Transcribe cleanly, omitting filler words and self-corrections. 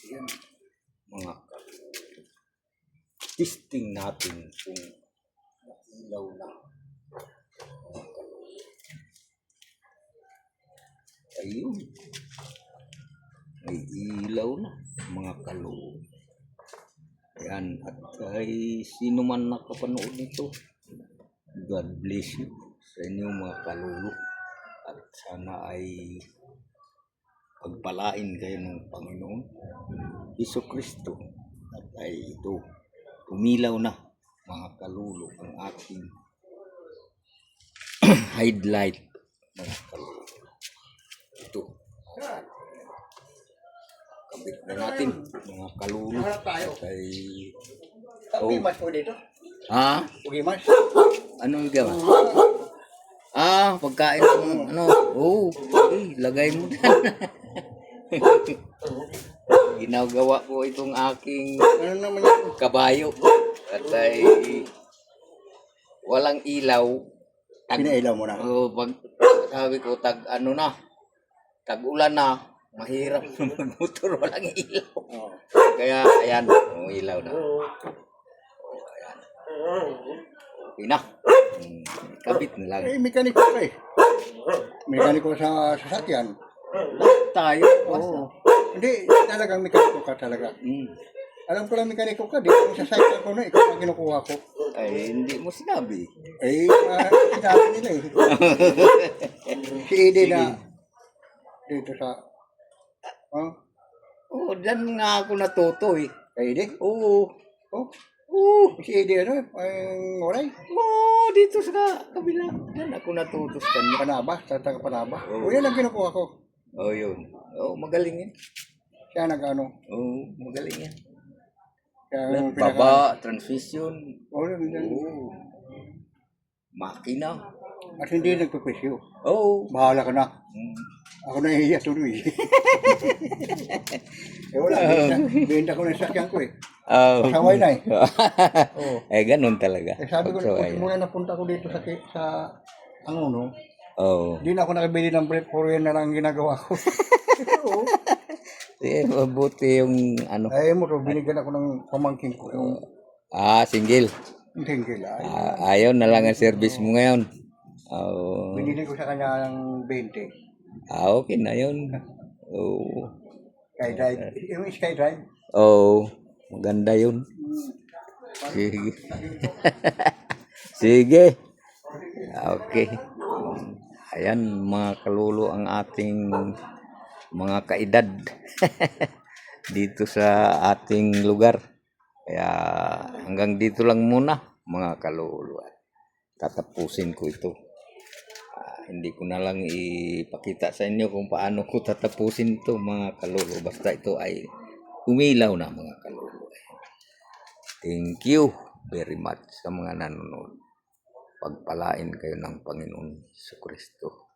Yan, mga testing natin kung ilaw na. Ayun. May ilaw na, mga kaluluwa. Yan, at ay sino man nakapanood nito, God bless you sa inyong mga kaluluwa. At sana ay pagpalain kayo ng Panginoon Jesucristo. At ay ito, umilaw na mga kaluluwa ang ating headlight, mga kaluluwa. Ito. Kabit na natin, mga kaluluwa. At ay... Ugimas po dito. Ha? Ugimas. Anong gawa? Pagkain ng ano. Lagay mo dyan. Ginagawa ko itong aking Ano naman yan? kabayo. At ay walang ilaw. Pinailaw mo na. Pag sabi ko, tag-ulan na, mahirap na magmotor, walang ilaw. Kaya, ayan, ilaw na. Ayan. Okay na. Kabit na lang. Mekaniko ka eh. Mekaniko sa sasakyan. Tayo. Oo. Hindi, talagang mekaniko ka talaga. Alam ko lang mekaniko ka, di ko sasakyan ko na, ikaw ang kinukuha ko. Ay, hindi mo sinabi. Sinabi nila eh. Si Ede na dito sa... Diyan nga ako natuto eh. Kay Ede? Oo. Si Ede ano? Ay, oray? Dito sa kabila. Diyan ako natuto sa kanya. Panaba, sa taga Panaba. O yan ang kinukuha ko. Yun. Magaling yan. Siya nag-ano. Magaling yan. Siya Baba, transmission. yan. Makina. At hindi nagpapesyo. Bahala ka na. Ako na ihiya tuloy. Wala. Benta ko na yung sakyan ko eh. Pasaway na eh. Ganun talaga. Sabi ko, muna napunta ko dito sa Angono. Hindi na ako nakabili ng brake for yan na lang ginagawa ko. Mabuti yung ano. Ay mo to, binigyan ako ng pamangkin ko. Yung single. single. Ayaw na lang ang service mo ngayon. Binili ko sa kanya ng 20. Okay na yun. Skydrive. Yung skydrive. Maganda yun. Sige. Sige. Okay. Ayan mga kalulo ang ating mga kaedad dito sa ating lugar. Kaya hanggang dito lang muna mga kalulo. Tatapusin ko ito. Hindi ko na lang ipakita sa inyo kung paano ko tatapusin ito mga kalulo. Basta ito ay umilaw na mga kalulo. Thank you very much sa mga nanonood. Pagpalain kayo ng Panginoon Jesucristo.